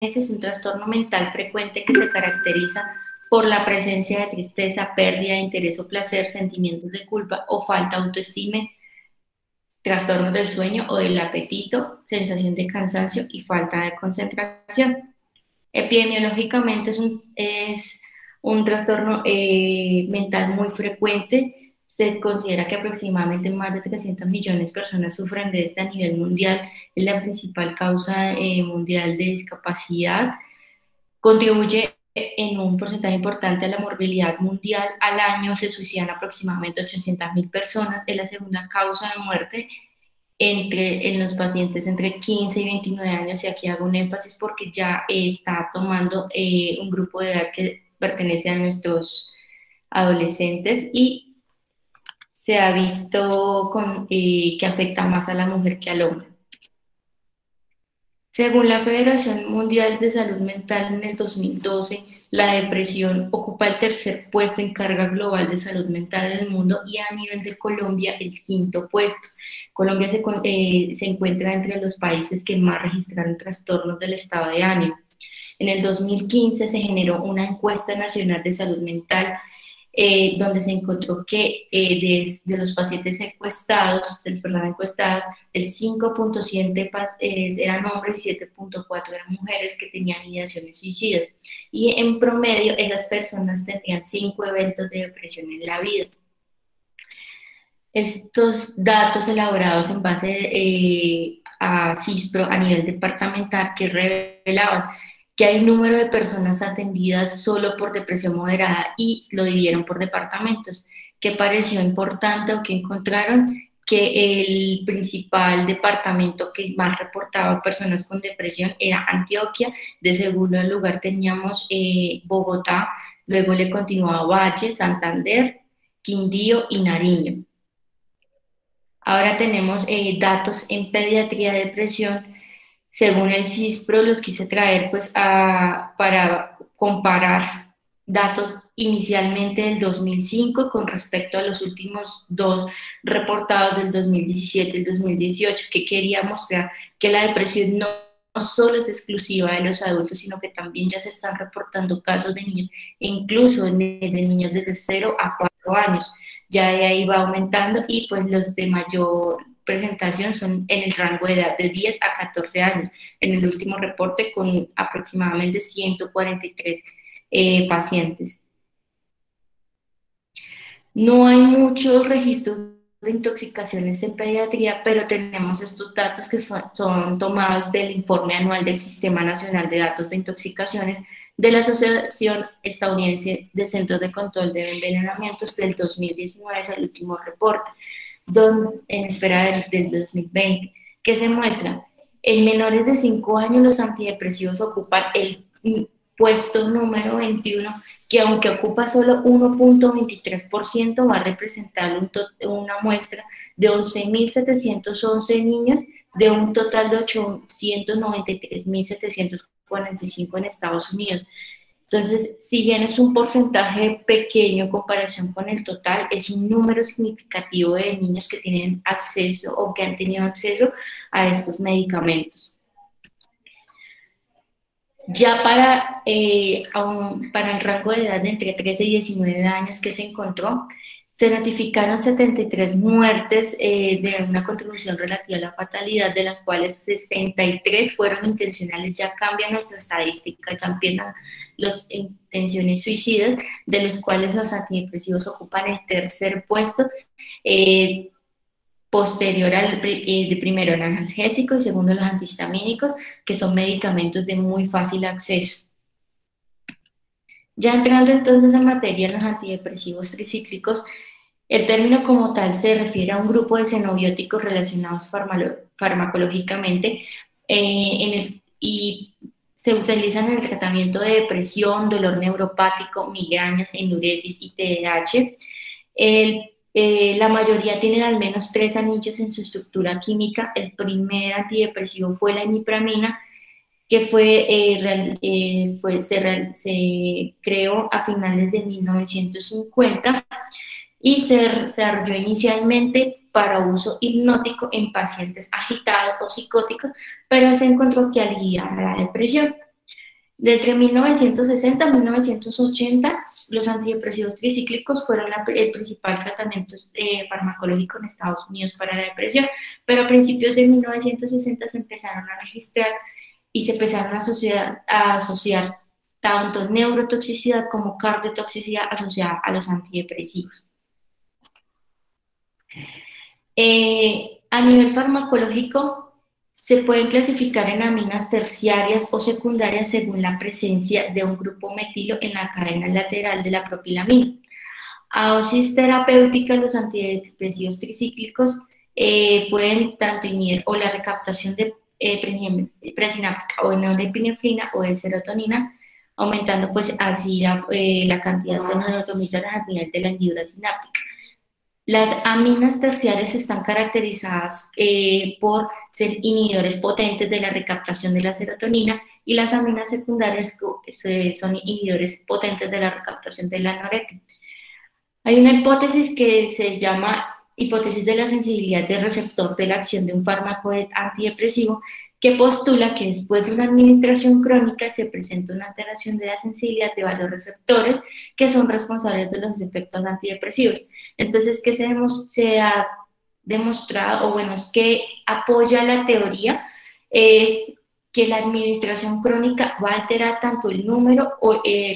es un trastorno mental frecuente que se caracteriza por la presencia de tristeza, pérdida de interés o placer, sentimientos de culpa o falta de autoestima, trastornos del sueño o del apetito, sensación de cansancio y falta de concentración. Epidemiológicamente es un trastorno mental muy frecuente. Se considera que aproximadamente más de 300 millones de personas sufren de este a nivel mundial. Es la principal causa mundial de discapacidad. Contribuye en un porcentaje importante a la morbilidad mundial. Al año se suicidan aproximadamente 800.000 personas. Es la segunda causa de muerte en los pacientes entre 15 y 29 años, y aquí hago un énfasis porque ya está tomando un grupo de edad que pertenece a nuestros adolescentes y se ha visto que afecta más a la mujer que al hombre. Según la Federación Mundial de Salud Mental, en el 2012, la depresión ocupa el tercer puesto en carga global de salud mental en el mundo y a nivel de Colombia el quinto puesto. Colombia se encuentra entre los países que más registraron trastornos del estado de ánimo. En el 2015 se generó una encuesta nacional de salud mental donde se encontró que de los pacientes encuestados, de las personas encuestadas, el 5.7 eran hombres y 7.4 eran mujeres que tenían ideaciones suicidas. Y en promedio esas personas tenían 5 eventos de depresión en la vida. Estos datos elaborados en base a CISPRO a nivel departamental que revelaban que hay un número de personas atendidas solo por depresión moderada y lo dividieron por departamentos. ¿Qué pareció importante o qué encontraron? Que el principal departamento que más reportaba personas con depresión era Antioquia, de segundo lugar teníamos Bogotá, luego le continuaba Valle, Santander, Quindío y Nariño. Ahora tenemos datos en pediatría de depresión. Según el CISPRO, los quise traer pues para comparar datos inicialmente del 2005 con respecto a los últimos dos reportados del 2017 y el 2018, que quería mostrar que la depresión no solo es exclusiva de los adultos, sino que también ya se están reportando casos de niños, e incluso de niños desde 0 a 4 años. Ya de ahí va aumentando y pues los de mayor presentación son en el rango de edad de 10 a 14 años. En el último reporte con aproximadamente 143 pacientes. No hay muchos registros de intoxicaciones en pediatría, pero tenemos estos datos que son tomados del informe anual del Sistema Nacional de Datos de Intoxicaciones de la Asociación Estadounidense de Centros de Control de Envenenamientos del 2019, es el último reporte, en espera del 2020, que se muestra en menores de 5 años los antidepresivos ocupan el puesto número 21, que aunque ocupa solo 1.23%, va a representar una muestra de 11.711 niños de un total de 893.745 en Estados Unidos. Entonces, si bien es un porcentaje pequeño en comparación con el total, es un número significativo de niños que tienen acceso o que han tenido acceso a estos medicamentos. Ya para el rango de edad de entre 13 y 19 años que se encontró, se notificaron 73 muertes de una contribución relativa a la fatalidad, de las cuales 63 fueron intencionales. Ya cambia nuestra estadística, ya empiezan las intenciones suicidas, de los cuales los antidepresivos ocupan el tercer puesto, posterior al primero el analgésico y segundo los antihistamínicos, que son medicamentos de muy fácil acceso. Ya entrando entonces en materia en los antidepresivos tricíclicos, el término como tal se refiere a un grupo de xenobióticos relacionados farmacológicamente y se utilizan en el tratamiento de depresión, dolor neuropático, migrañas, enuresis y TDAH. La mayoría tienen al menos 3 anillos en su estructura química. El primer antidepresivo fue la imipramina, que se creó a finales de 1950 y se desarrolló inicialmente para uso hipnótico en pacientes agitados o psicóticos, pero se encontró que aliviaba la depresión. De entre 1960 y 1980, los antidepresivos tricíclicos fueron el principal tratamiento farmacológico en Estados Unidos para la depresión, pero a principios de 1960 se empezaron a registrar y se empezaron a asociar tanto neurotoxicidad como cardiotoxicidad asociada a los antidepresivos. A nivel farmacológico, se pueden clasificar en aminas terciarias o secundarias según la presencia de un grupo metilo en la cadena lateral de la propilamina. A dosis terapéutica, los antidepresivos tricíclicos pueden tanto inhibir o la recaptación de presináptica o de norepinefrina o de serotonina, aumentando pues así la cantidad de neurotransmisores a nivel de la hendidura sináptica. Las aminas terciarias están caracterizadas por ser inhibidores potentes de la recaptación de la serotonina y las aminas secundarias son inhibidores potentes de la recaptación de la norepinefrina. Hay una hipótesis que se llama hipótesis de la sensibilidad del receptor de la acción de un fármaco antidepresivo, que postula que después de una administración crónica se presenta una alteración de la sensibilidad de varios receptores que son responsables de los efectos antidepresivos. Entonces, ¿qué se ha demostrado, o bueno, es que apoya la teoría? Es que la administración crónica va a alterar tanto el número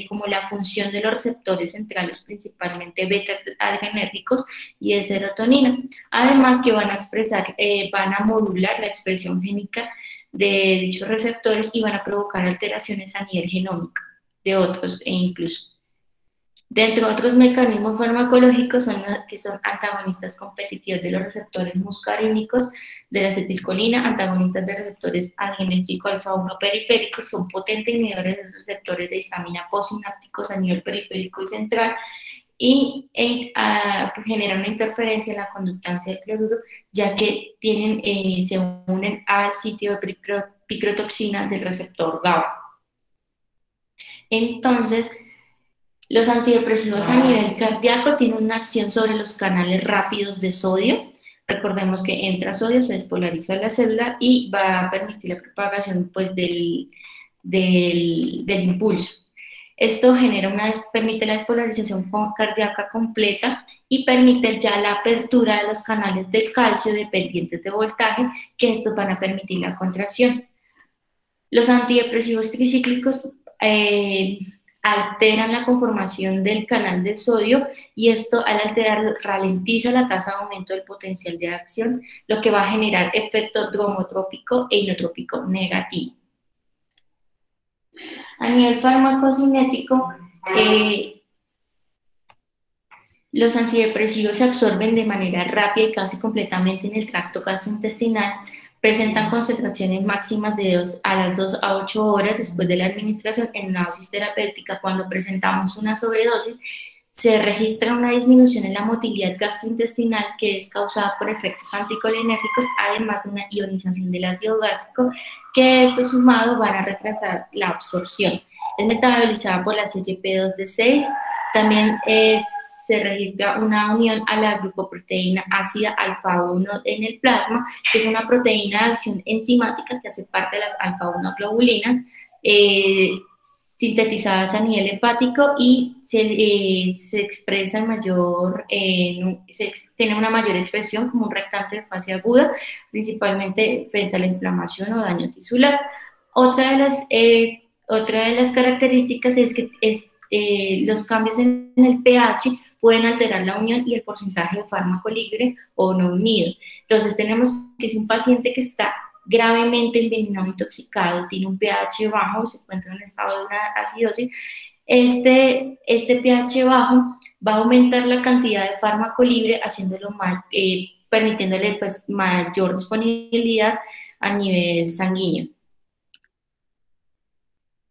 como la función de los receptores centrales, principalmente beta-adrenérgicos y de serotonina. Además que van a modular la expresión génica de dichos receptores y van a provocar alteraciones a nivel genómico de otros incluso. Dentro de otros mecanismos farmacológicos que son antagonistas competitivos de los receptores muscarínicos de la acetilcolina, antagonistas de receptores adrenérgico alfa-1 periféricos, son potentes inhibidores de receptores de histamina postsinápticos a nivel periférico y central, y generan una interferencia en la conductancia del cloruro, ya que se unen al sitio de picrotoxina del receptor GABA. Entonces, los antidepresivos a nivel cardíaco tienen una acción sobre los canales rápidos de sodio. Recordemos que entra sodio, se despolariza la célula y va a permitir la propagación pues, del impulso. Esto permite la despolarización cardíaca completa y permite ya la apertura de los canales del calcio dependientes de voltaje, que estos van a permitir la contracción. Los antidepresivos tricíclicos alteran la conformación del canal de sodio, y esto al alterarlo ralentiza la tasa de aumento del potencial de acción, lo que va a generar efecto dromotrópico e inotrópico negativo. A nivel farmacocinético, los antidepresivos se absorben de manera rápida y casi completamente en el tracto gastrointestinal. Presentan concentraciones máximas de a las 2 a 8 horas después de la administración en una dosis terapéutica. Cuando presentamos una sobredosis, se registra una disminución en la motilidad gastrointestinal que es causada por efectos anticolinérgicos, además de una ionización del ácido gástrico, que estos sumados van a retrasar la absorción. Es metabolizada por la CYP2D6, también se registra una unión a la glucoproteína ácida alfa-1 en el plasma, que es una proteína de acción enzimática que hace parte de las alfa-1 globulinas, sintetizadas a nivel hepático, y se expresa tiene una mayor expresión como un reactante de fase aguda, principalmente frente a la inflamación o daño tisular. Otra de las características es que los cambios en el pH pueden alterar la unión y el porcentaje de fármaco libre o no unido. Entonces tenemos que si un paciente que está gravemente envenenado, intoxicado, tiene un pH bajo, se encuentra en un estado de una acidosis, este pH bajo va a aumentar la cantidad de fármaco libre, permitiéndole pues, mayor disponibilidad a nivel sanguíneo.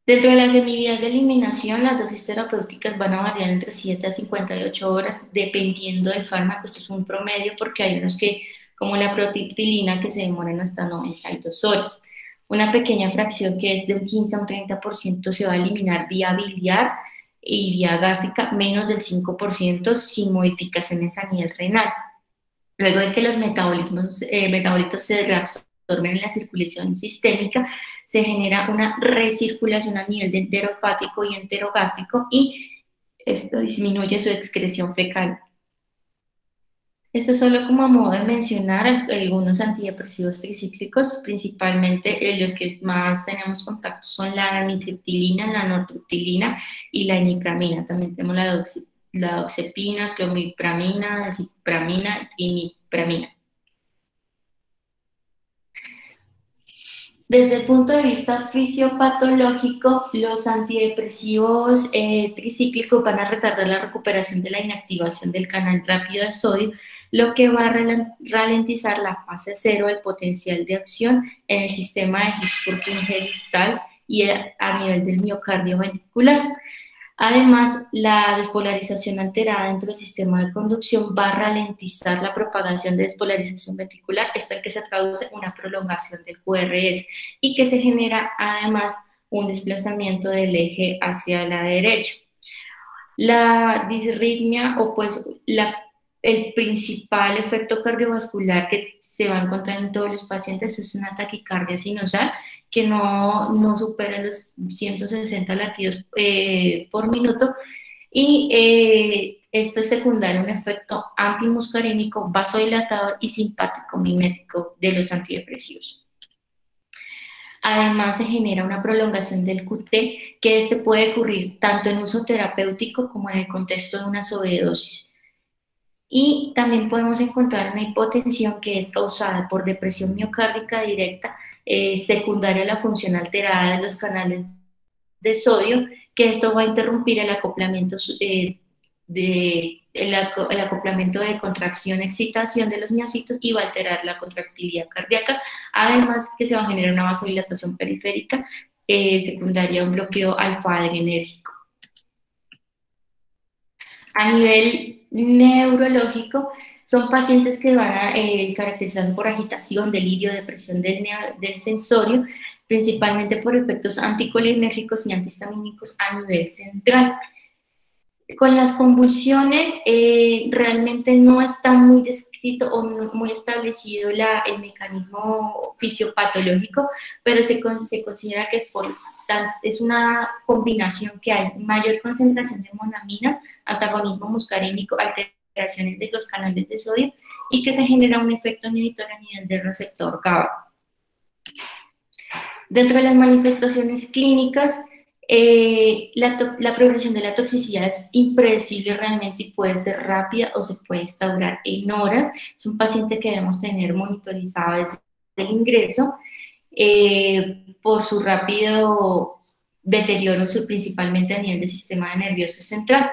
Dentro de las semivías de eliminación, las dosis terapéuticas van a variar entre 7 a 58 horas, dependiendo del fármaco. Esto es un promedio porque hay unos que, como la protriptilina, que se demoran hasta 92 horas. Una pequeña fracción, que es de un 15 a un 30%, se va a eliminar vía biliar y vía gástrica, menos del 5% sin modificaciones a nivel renal. Luego de que los metabolitos se absorben en la circulación sistémica, se genera una recirculación a nivel de enterohepático y enterogástrico y esto disminuye su excreción fecal. Esto solo como a modo de mencionar algunos antidepresivos tricíclicos, principalmente los que más tenemos contacto son la amitriptilina, la nortriptilina y la imipramina. También tenemos la doxepina, clomipramina, azipramina, imipramina. Desde el punto de vista fisiopatológico, los antidepresivos tricíclicos van a retardar la recuperación de la inactivación del canal rápido de sodio, lo que va a ralentizar la fase cero del potencial de acción en el sistema de His-Purkinje distal y a nivel del miocardio ventricular. Además, la despolarización alterada dentro del sistema de conducción va a ralentizar la propagación de despolarización ventricular, esto en que se traduce una prolongación del QRS y que se genera además un desplazamiento del eje hacia la derecha. La disritmia o pues el principal efecto cardiovascular que se va a encontrar en todos los pacientes es una taquicardia sinusal que no supera los 160 latidos por minuto y esto es secundario a un efecto antimuscarínico, vasodilatador y simpático mimético de los antidepresivos. Además, se genera una prolongación del QT, que este puede ocurrir tanto en uso terapéutico como en el contexto de una sobredosis. Y también podemos encontrar una hipotensión que es causada por depresión miocárdica directa, secundaria a la función alterada de los canales de sodio, que esto va a interrumpir el acoplamiento el acoplamiento de contracción-excitación de los miocitos y va a alterar la contractilidad cardíaca, además que se va a generar una vasodilatación periférica secundaria a un bloqueo alfa-adrenérgico. A nivel neurológico, son pacientes que van a caracterizarse por agitación, delirio, depresión del sensorio, principalmente por efectos anticolinérgicos y antihistamínicos a nivel central. Con las convulsiones realmente no está muy descrito o muy establecido el mecanismo fisiopatológico, pero se considera que es una combinación que hay mayor concentración de monaminas, antagonismo muscarínico, alteraciones de los canales de sodio y que se genera un efecto inhibitorio a nivel del receptor GABA. Dentro de las manifestaciones clínicas, la progresión de la toxicidad es impredecible realmente y puede ser rápida o se puede instaurar en horas. Es un paciente que debemos tener monitorizado desde el ingreso por su rápido deterioro, principalmente a nivel del sistema nervioso central.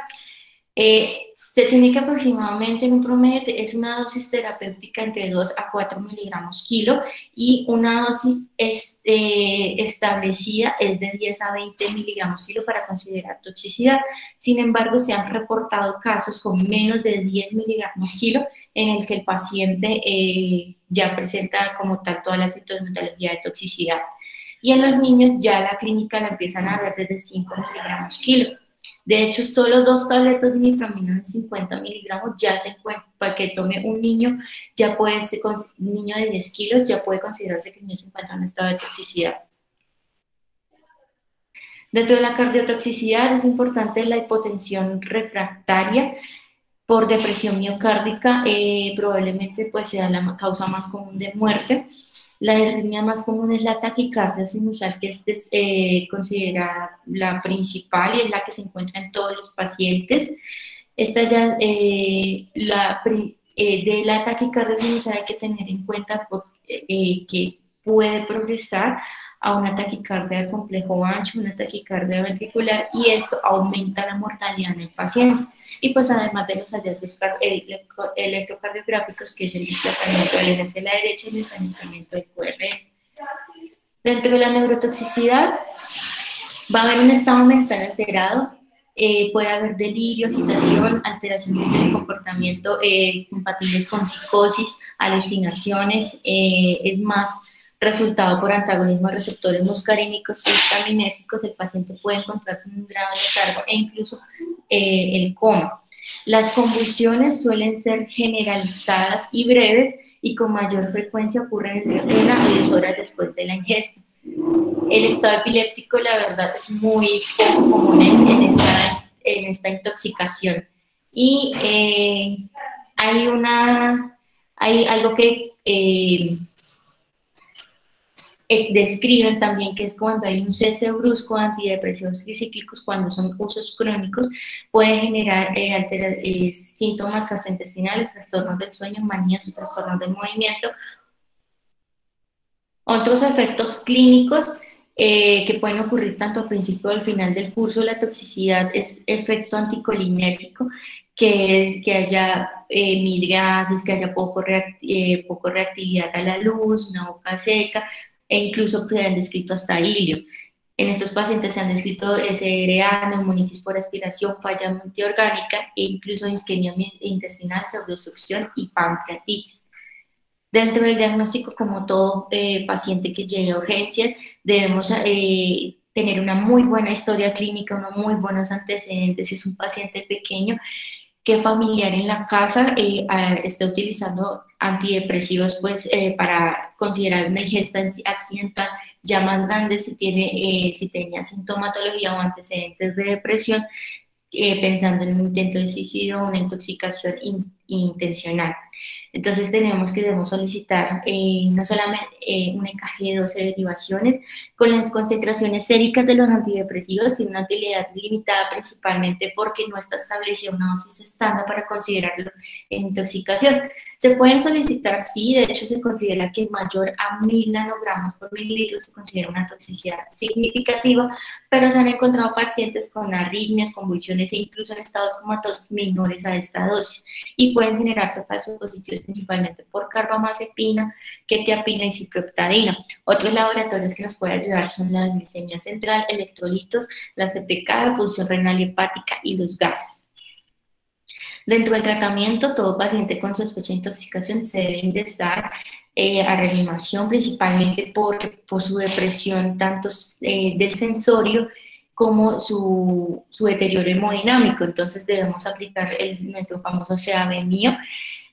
Se tiene que aproximadamente en un promedio es una dosis terapéutica entre 2 a 4 miligramos kilo y una dosis establecida es de 10 a 20 miligramos kilo para considerar toxicidad. Sin embargo, se han reportado casos con menos de 10 miligramos kilo en el que el paciente ya presenta como tal toda la sintomatología de toxicidad. Y en los niños ya la clínica la empiezan a ver desde 5 miligramos kilo. De hecho, solo 2 tabletas de imipramina de 50 miligramos ya se encuentran, para que tome un niño, un niño de 10 kilos, ya puede considerarse que el niño se encuentra en estado de toxicidad. Dentro de la cardiotoxicidad es importante la hipotensión refractaria por depresión miocárdica, probablemente pues sea la causa más común de muerte. La arritmia más común es la taquicardia sinusal, que es considerada la principal y es la que se encuentra en todos los pacientes. Esta ya, de la taquicardia sinusal hay que tener en cuenta que puede progresar a una taquicardia de complejo ancho, una taquicardia ventricular, y esto aumenta la mortalidad en el paciente. Y pues además de los hallazgos electrocardiográficos, que es el desplazamiento del eje hacia la derecha y el desanimamiento del QRS. Dentro de la neurotoxicidad va a haber un estado mental alterado, puede haber delirio, agitación, alteraciones del comportamiento compatibles con psicosis, alucinaciones, es más resultado por antagonismo de receptores muscarínicos y histaminérgicos. El paciente puede encontrarse en un grado de letargo e incluso el coma. Las convulsiones suelen ser generalizadas y breves y con mayor frecuencia ocurren entre 1 y 2 horas después de la ingesta. El estado epiléptico, la verdad, es muy poco común en esta intoxicación. Y hay algo que describen también, que es cuando hay un cese brusco de antidepresivos y cíclicos, cuando son usos crónicos, puede generar síntomas gastrointestinales, trastornos del sueño, manías o trastornos del movimiento. Otros efectos clínicos que pueden ocurrir tanto al principio o al final del curso de la toxicidad es efecto anticolinérgico, que es que haya midriasis, que haya poco reactividad a la luz, una boca seca, e incluso se han descrito hasta hilio. En estos pacientes se han descrito SRA, neumonitis por aspiración, falla multiorgánica e incluso isquemia intestinal, pseudosucción y pancreatitis. Dentro del diagnóstico, como todo paciente que llegue a urgencias, debemos tener una muy buena historia clínica, unos muy buenos antecedentes. Si es un paciente pequeño, que familiar en la casa esté utilizando antidepresivos, pues para considerar una ingesta accidental. Ya más grande, si tenía sintomatología o antecedentes de depresión, pensando en un intento de suicidio o una intoxicación intencional. Entonces debemos solicitar no solamente un EKG de 12 derivaciones con las concentraciones séricas de los antidepresivos, sino una utilidad limitada, principalmente porque no está establecida una dosis estándar para considerarlo en intoxicación. Se pueden solicitar, sí, de hecho se considera que mayor a 1000 nanogramos por mililitro se considera una toxicidad significativa, pero se han encontrado pacientes con arritmias, convulsiones e incluso en estados comatosos menores a esta dosis, y pueden generarse falsos positivos principalmente por carbamazepina, quetiapina y ciprofloxacina. Otros laboratorios que nos pueden ayudar son la glicemia central, electrolitos, la CPK, función renal y hepática y los gases. Dentro del tratamiento, todo paciente con sospecha de intoxicación se debe ingresar a reanimación, principalmente por su depresión, tanto del sensorio como su deterioro hemodinámico. Entonces debemos aplicar nuestro famoso CAB-MIO.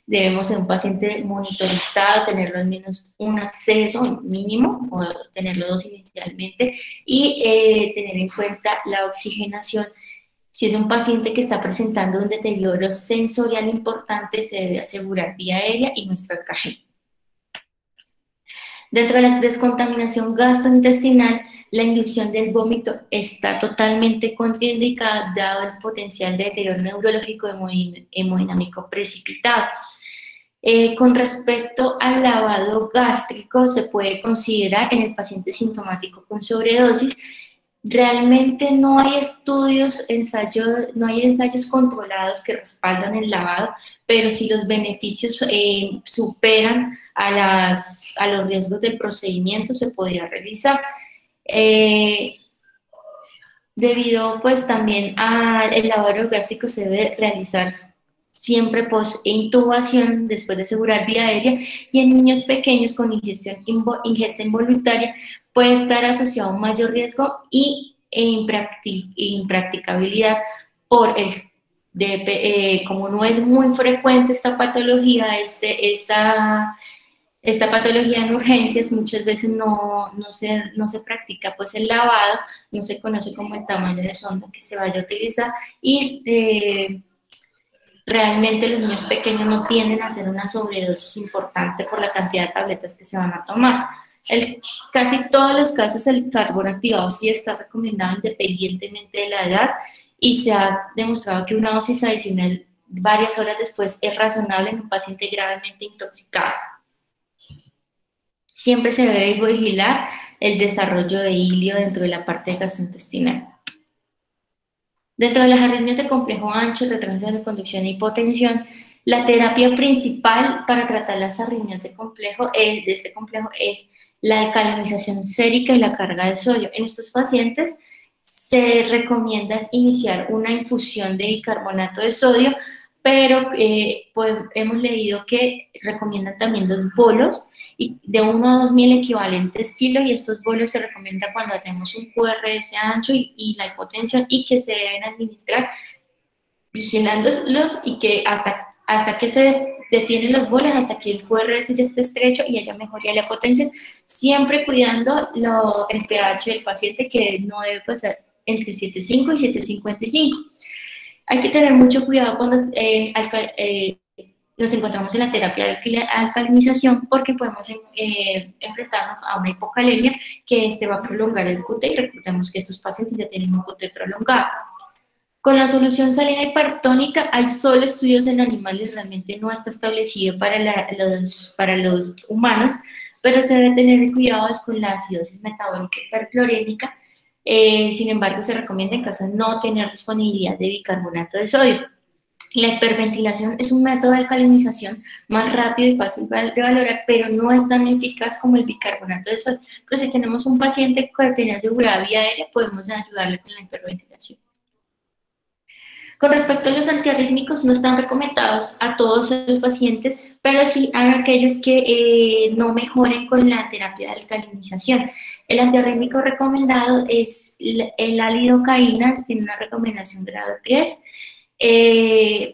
Debemos ser un paciente monitorizado, tenerlo al menos un acceso mínimo, o tenerlo dos inicialmente, y tener en cuenta la oxigenación. Si es un paciente que está presentando un deterioro sensorial importante, se debe asegurar vía aérea y nuestro EKG. Dentro de la descontaminación gastrointestinal, la inducción del vómito está totalmente contraindicada dado el potencial de deterioro neurológico hemodinámico precipitado. Con respecto al lavado gástrico, se puede considerar en el paciente sintomático con sobredosis. Realmente no hay no hay ensayos controlados que respaldan el lavado, pero si los beneficios superan a los riesgos del procedimiento, se podría realizar. Debido pues también al lavado gástrico se debe realizar siempre post-intubación, después de asegurar vía aérea, y en niños pequeños con ingesta involuntaria puede estar asociado a un mayor riesgo impracticabilidad como no es muy frecuente esta patología, esta patología en urgencias, muchas veces no se practica pues el lavado, no se conoce como el tamaño de sonda que se vaya a utilizar, y realmente los niños pequeños no tienden a hacer una sobredosis importante por la cantidad de tabletas que se van a tomar. Casi todos los casos el carbón activado sí está recomendado independientemente de la edad, y se ha demostrado que una dosis adicional varias horas después es razonable en un paciente gravemente intoxicado. Siempre se debe vigilar el desarrollo de hilio dentro de la parte gastrointestinal. Dentro de las arritmias de complejo ancho, retraso de conducción e hipotensión, la terapia principal para tratar las arritmias de este complejo es la alcalinización sérica y la carga de sodio. En estos pacientes se recomienda iniciar una infusión de bicarbonato de sodio, pero pues, hemos leído que recomiendan también los bolos de 1 a 2 mil equivalentes kilos, y estos bolos se recomienda cuando tenemos un QRS ancho y la hipotensión, y que se deben administrar vigilándolos y que hasta que se detienen las bolas, hasta que el QRS ya esté estrecho y haya mejoría de la potencia, siempre cuidando el pH del paciente, que no debe pasar entre 7,5 y 7,55. Hay que tener mucho cuidado cuando nos encontramos en la terapia de alcalinización, porque podemos enfrentarnos a una hipocalemia que va a prolongar el QT, y recordemos que estos pacientes ya tienen un QT prolongado. Con la solución salina hipertónica hay solo estudios en animales, realmente no está establecido para los humanos, pero se debe tener cuidados con la acidosis metabólica hiperclorémica. Sin embargo, se recomienda en caso de no tener disponibilidad de bicarbonato de sodio. La hiperventilación es un método de alcalinización más rápido y fácil de valorar, pero no es tan eficaz como el bicarbonato de sodio. Pero si tenemos un paciente que tiene asegurada vía aérea, podemos ayudarle con la hiperventilación. Con respecto a los antiarrítmicos, no están recomendados a todos los pacientes, pero sí a aquellos que no mejoren con la terapia de alcalinización. El antiarrítmico recomendado es la lidocaína, tiene una recomendación grado 3,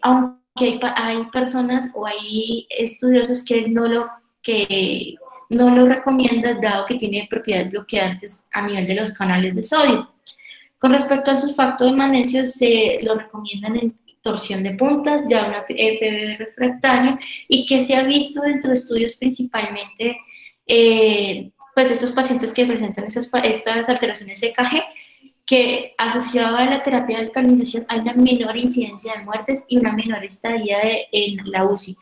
aunque hay personas o hay estudiosos que no lo recomiendan, dado que tiene propiedades bloqueantes a nivel de los canales de sodio. Con respecto al sulfato de magnesio, se lo recomiendan en torsión de puntas, ya una FB refractaria, y que se ha visto dentro de estudios principalmente, pues de estos pacientes que presentan estas alteraciones EKG, que asociado a la terapia de alcalinización hay una menor incidencia de muertes y una menor estadía en la UCI.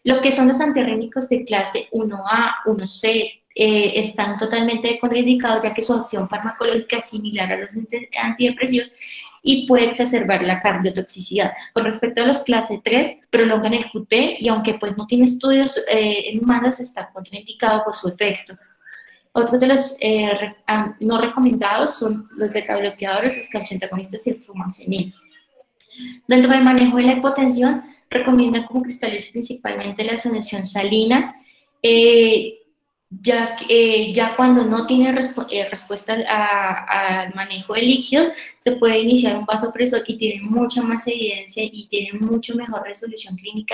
Lo que son los antiarrítmicos de clase 1A, 1C, están totalmente contraindicados, ya que su acción farmacológica es similar a los antidepresivos y puede exacerbar la cardiotoxicidad. Con respecto a los clase 3, prolongan el QT, y aunque pues no tiene estudios en humanos, está contraindicado por su efecto. Otros de los no recomendados son los betabloqueadores, los calcioantagonistas y el fumacenil. Dentro del manejo de la hipotensión, recomiendan como cristales principalmente la solución salina, ya cuando no tiene respuesta al manejo de líquidos, se puede iniciar un vasopresor y tiene mucha más evidencia y tiene mucho mejor resolución clínica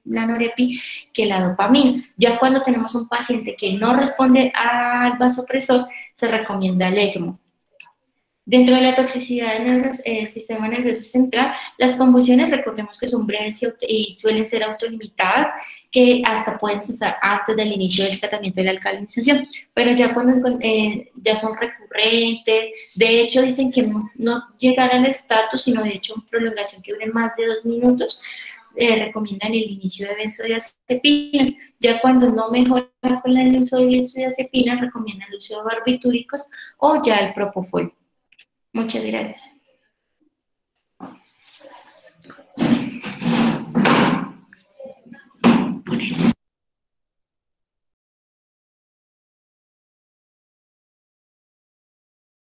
la norepi que la dopamina. Ya cuando tenemos un paciente que no responde al vasopresor, se recomienda el ECMO. Dentro de la toxicidad del sistema nervioso central, las convulsiones, recordemos que son breves y suelen ser autolimitadas, que hasta pueden cesar antes del inicio del tratamiento de la alcalinización, pero ya cuando ya son recurrentes, de hecho dicen que no llegan al estatus, sino de hecho prolongación que dure más de 2 minutos, recomiendan el inicio de benzodiazepinas. Ya cuando no mejora con la benzodiazepinas, recomiendan el uso de barbitúricos o ya el propofol. Muchas gracias.